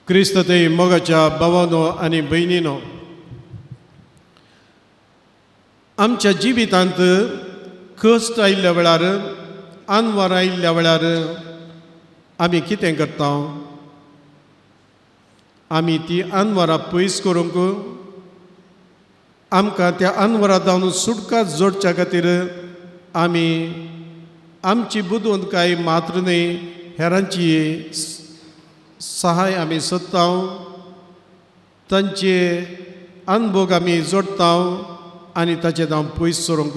क्रिस्तते मोगाच्या भावांनो आनी भयणींनो, आमच्या जिवितांत कश्ट आयिल्ल्या वेळार आनवार आयिल्ल्या वेळार आमी कितें करता? आमी ती आनवारां पयस करूंक आमकां त्या आनवरां जावन सुटका जोडच्या खातीर आमी आमची बुदवंतकाय मात्र न्ही, हेरांची सहाय आमी सोदता, तांचे अनुभव आमी जोडता आनी ताचे हांव पयस सरूंक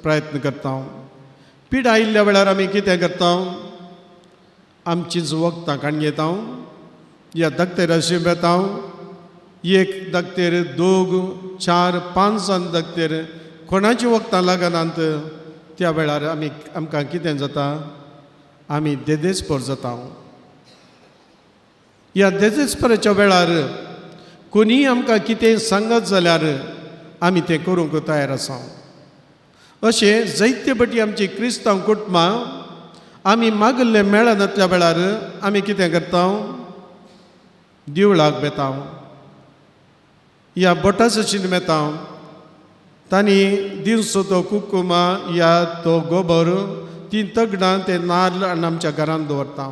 प्रयत्न करता. पीड आयिल्ल्या वेळार आमी कितें करता? आमचींच वखदां काडून घेता. ह्या दाखतेर अशें बेता, एक दाखतेर 2, 4, 5 दाखतेर कोणाची वखदां लागनात. त्या वेळार आमकां कितें जाता? आमी देदेस्पर जाता. ह्या देदेस्पराच्या वेळार कोणीय आमकां कितें सांगत जाल्यार आमी तें करूंक तयार आसा. अशें जायते फाटी आमची क्रिस्तांव कुटुंबां आमी मागल्लें मेळना त्या वेळार आमी कितें करता? देवळाक बेता. ह्या बोटासशीन बेता. तांणी दिवचो तो कुकुमा या तो गोबर ती तगडां ते नाल्ल आनी आमच्या घरांत दवरता.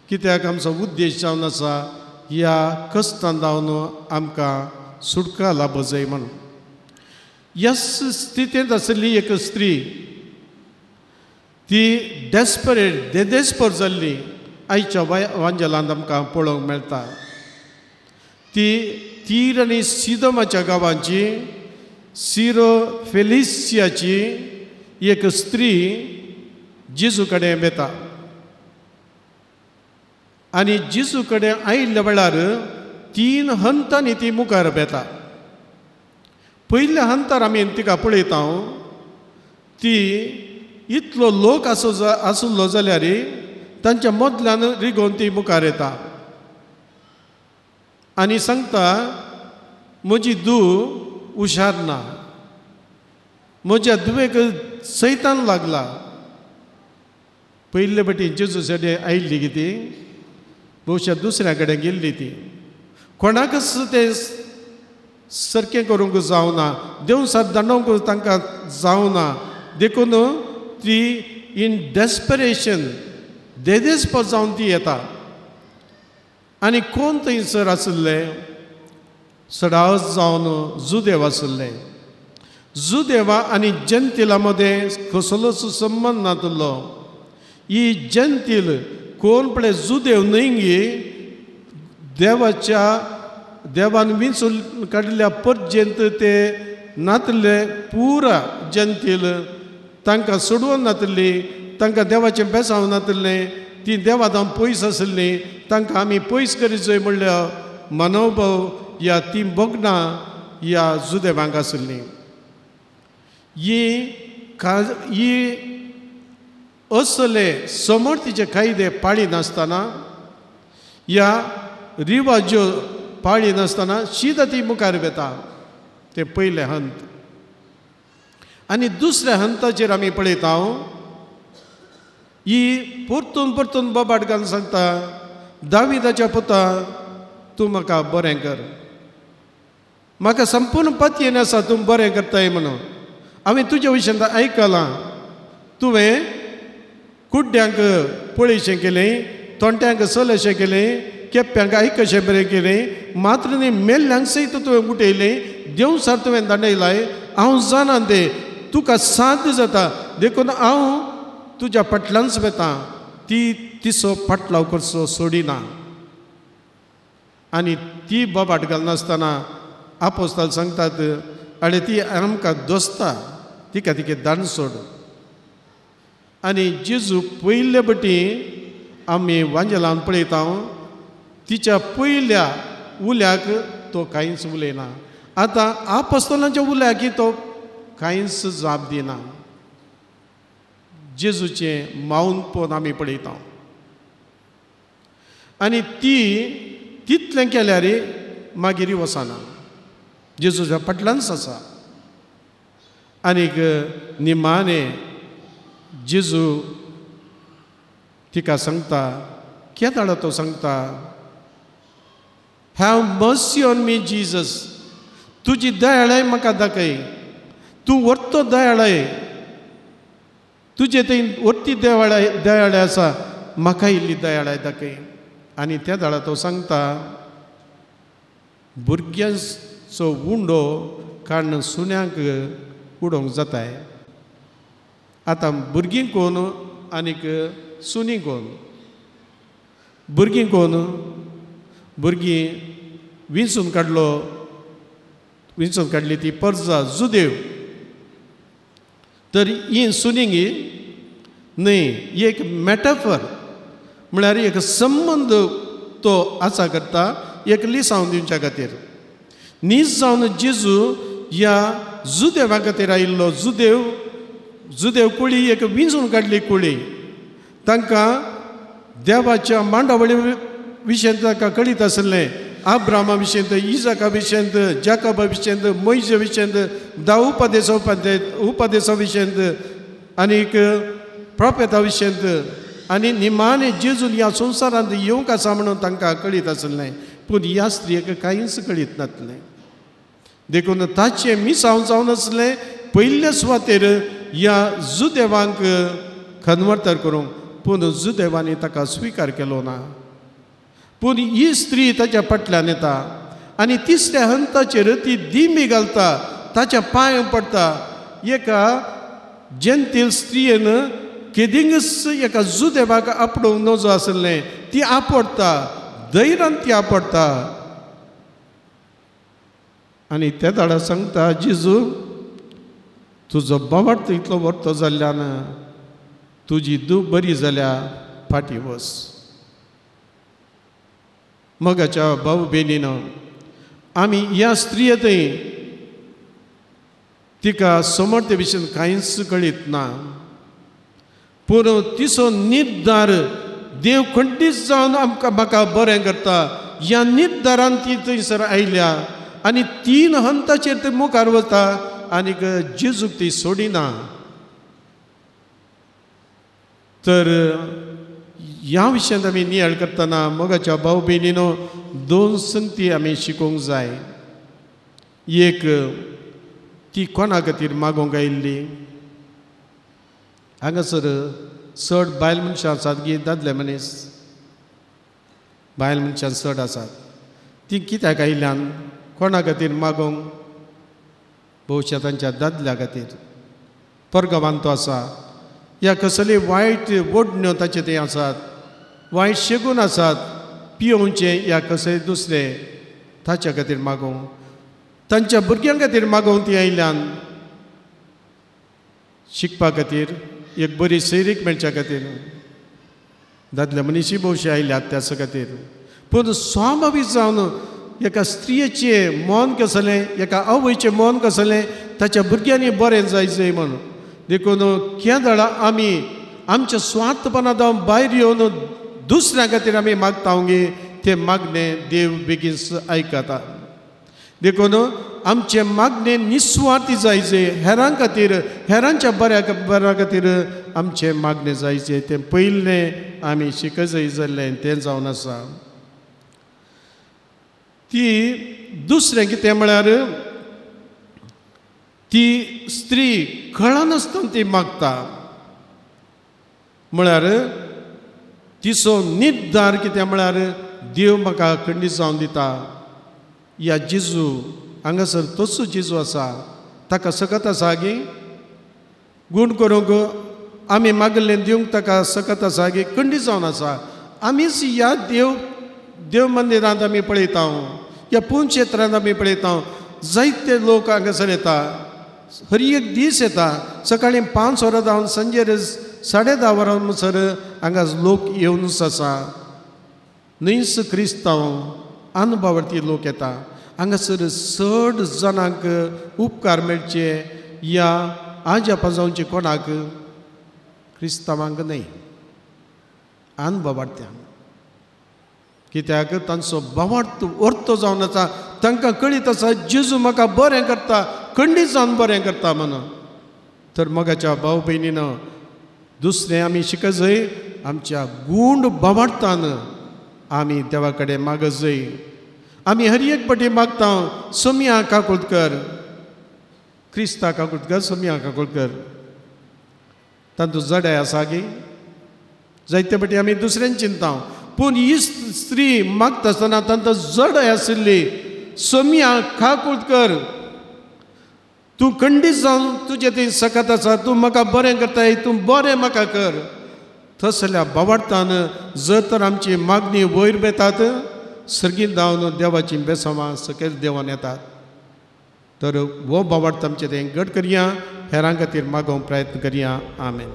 कित्याक आमचो उद्देश जावन आसा ह्या कश्टां जावन आमकां सुटका लाभूं जाय म्हणून. ह्या स्थितींत आशिल्ली एक स्त्री ती डेस्परेट देदेस्पर जाल्ली आयच्या वांजेलांत आमकां पळोवंक मेळटा. ती तीर आनी सिदोमाच्या गांवांची सिरो फेलिसियाची एक स्त्री जेजू कडेन येता. आनी जेजू कडेन आयिल्ल्या वेळार 3 हंतांनी ती मुखार येता. पयल्या हंतार आमी तिका पळयता, ती इतलो लोक आसुल्लो जाल्यार तांच्या मदल्यान रिगोवन ती मुखार येता आनी सांगता, म्हजी धूव हुशार ना, म्हज्या धुवेक सैतान लागला. पयले फाटी जेजू कडेन आयिल्ली की ती भोवशा दुसऱ्या कडेन गेल्ली. ती कोणाकच तें सारकें करूंक जावना, देव सार दांडोवंक तांकां जावना देखून ती इन डेस्परेशन देदेस्पर जावन ती येता. आनी कोण थंयसर आशिल्ले? सडावत जावन जुदेव आशिल्ले. जुदेवा आनी जंतिला मदें कसलोच संबंद नासलो. ही जंतील कोण पळय जुदेव न्हय, देवान विंचून काडिल्ल्या पर्यंत ते नातले पुरा जंतील तांकां सोडून नातली, तांकां देवाचें बेसांव नातलें, ती देवा जावन पयस आसली, तांकां आमी पयस करीत जाय म्हणल्या मनोभाव ह्या ती भोगणां ह्या जुदेवांक आशिल्लीं. ही असले समर्थीचे कायदे पाळी नासतना, ह्या रिवाज्यो पाळी नासतना शीत ती मुखार येता. ते पयले हंत. आनी दुसऱ्या हंताचेर आमी पळयता, ही परतून परतून बोबाट घालून सांगता, दाविदाच्या पुता तूं म्हाका बरें कर, म्हाका संपूर्ण पत्येन आसा तूं बरें करताय म्हणून. हांवें तुज्या विशयेंत आयकलां, तुवें कुड्ड्यांक पळयशें केलें, तोंट्यांक सलशें केलें, केप्यांक आयकशें बरें केलें, मात्र न्ही मेल्ल्यांक सयत तुवें उठयलें, देव सार तुवें दांडयलाय. हांव जाणा तें तुका साध्य जाता देखून हांव तुज्या फाटल्यानच वेता, ती तिसो फाटलाव करचो सोडिना. आनी ती बोबाट घालनासतना आपोस्तल सांगतात, आनी ती आमकां दोस्ता, तिका तिके दांड सोड. आनी जेजू पयले फाटी आमी वांजेलान पळयता, तिच्या पयल्या उल्याक तो कांयच उलयना. आतां आपोस्तलांच्या उल्याक तो कांयच जाप दिना. जेजूचें माऊन पोवन आमी पळयता. आनी ती तितलें केल्यार मागीर वचना, जेजूच्या फाटल्यानच आसा. आनीक निमाणें जेजू तिका सांगता, केदाळ तो सांगता, have mercy on me Jesus. तुजी दयाळाय म्हाका दाखय. तूं वर्तो दयाळाय. तुजे थंय वर्ती दयाळाय आसा. म्हाका इल्ली दयाळाय दाखय. आनी त्या दाळा तो सांगता भुरग्यांचो उंडो काडून सुन्यांक उडोवंक जाताय. आतां भुरगीं कोण आनीक सुनी कोण? भुरगीं कोण? भुरगीं विंचून काडली ती परजा जुदेव. तर ही सुनींगी न्हय, ही एक मॅटाफर म्हळ्यार एक संबंद तो आसा करता एक लिसांव दिवच्या खातीर. नीज जावन जेजू ह्या जुदेवा खातीर आयिल्लो. जुदेव कुळी एक विंचून काडली कुळी. तांकां देवाच्या मांडावळी विशयेंत ताका कळीत आसलें. अब्रामा विशयेंत, इजाका विशयेंत, जाकोबा विशयेंत, मोइजे विशयेंत, धा उपदेशा विशयेंत आनीक प्रोफेता विशयेंत आनी निमाणे जेजू ह्या संवसारांत येवंक आसा म्हणून तांकां कळीत आसलें. पूण ह्या स्त्रियेक कांयच कळीत नासलें. देखून ताचें मिसांव जावन आसलें पयल्या सुवातेर ह्या जुदेवांक कन्वर्टर करूंक. पूण जुदेवांनी ताका स्विकार केलो ना. पूण ही स्त्री ताच्या फाटल्यान येता आनी तिसऱ्या हंताचेर ती दिमी घालता, ताच्या पांयां पडटा. एका जेंतील स्त्रियेन केदिंगस एका जुदेवाक आपणूंक नजो आसलें ती आपडटा, धैर्यान ती आपडटा. आनी त्या दाडा सांगता जेजू तुजो बाबार्थ इतलो वर्तो जाल्ल्यान तुजी दूख बरी जाल्या, फाटी वच. मगाच्या भाऊ बेनीनो, आमी ह्या स्त्रियेतय तिका समर्थ विशयेंत कांयच कळीत ना. पूण तिचो निर्धार देव खंडीत जावन म्हाका बरें करता ह्या निर्धारान ती थंयसर आयल्या आनी 3 हंताचेर ती मुखार वता आनीक जेजूक ती सोडिना. तर ह्या विशयांत आमी नियाळ करतना मोगाच्या भाव भयणीनो 2 संगती आमी शिकोवंक जाय. एक ती कोणा खातीर मागोवंक आयिल्ली. हांगासर चड बायल मनशां आसात गी दादले मनीस. बायल मनशां चड आसात. ती कित्याक आयल्यान कोणा खातीर मागोवंक? भोवशा तांच्या दादल्या खातीर. परगवांतो आसा या कसले वायट ओडण्यो ताचे थंय आसात, वायट शेगून आसात पियोवचे या कसले दुसरे ताच्या खातीर मागोवंक. तांच्या भुरग्यां खातीर मागोवंक ती आयल्यान शिकपा खातीर, एक बरी सैरीक मेळच्या खातीर. दादले मनीसय भोवशे आयल्यात त्या खातीर. पूण स्वाभावीक जावन एका स्त्रियेचें मन कसलें, एका आवयचें मन कसलें, ताच्या भुरग्यांनी बरें जायचें म्हणून. देखून ह्या दाडा आमी आमच्या स्वार्थपणा जावन भायर येवन दुसऱ्या खातीर आमी मागता गे तें मागणें देव बेगीन आयकता. देखून आमचे मागणें निस्वार्थी जायचें, हेरां खातीर, हेरांच्या बऱ्या खातीर आमचें मागणें जायचें. तें पयलें आमी शिकत जाय जाल्लें तें जावन आसा. ती दुसरें कितें म्हळ्यार ती स्त्री कळनासतना ती मागता. म्हळ्यार तिचो निर्धार कितें म्हळ्यार देव म्हाका खंडीत जावन दिता. या जेजू हांगासर तसो जेजू आसा, ताका सकत आसा गी गूण करूंक आमी मागलें दिवंक ताका सकत आसा गी खंडीत जावन आसा. आमीच ह्या देव मंदिरांत आमी पळयता, ह्या पुंज क्षेत्रांत आमी पळयता जायते लोक हांगासर येता. हर एक दीस येता. सकाळीं 5 वरां जावन सांजेर 10:30 वरांसर हांगा लोक येवनूच आसा. न्हयच क्रिस्तांव अनुभवार्थी लोक येता. हांगासर 100 जाणांक उपकार मेळचे या आज्या पाजावचे कोणाक? क्रिस्तांवांक न्हय, अनुभवार्थ्यांक. कित्याक तांचो भावार्थ अर्थ जावन आसा. तांकां कळीत आसा जेजू म्हाका बरें करता, खंडीत जावन बरें करता म्हणून. तर मोगाच्या भाव भयणीनो, दुसरें आमी शिकत जाय, आमच्या गूण भावार्थान आमी देवा कडेन मागत जाय. आमी हर एक पाटी मागता सोम्या काकुळकर, क्रिस्ता काकुळकर, सोम्या काकुळकर तांतूं जडे आसा गे. जायते पाटी आमी दुसऱ्यान चिंता, पूण ही स्त्री मागता आसतना तांकां जड आशिल्ली सोम्या काकुळकर, तूं खंडीत जावन तुजे थंय सकत आसा, तूं म्हाका बरें करताय, तूं बरें म्हाका कर. तसल्या बाबार्थान जर तर आमची मागणी वयर बेतात, सर्गीत जावन देवाची बेसांवां सकयल देवान येतात. तर हो बाबार्थ आमचे थंय घट करया, हेरां खातीर मागोवंक प्रयत्न करया. आमेन.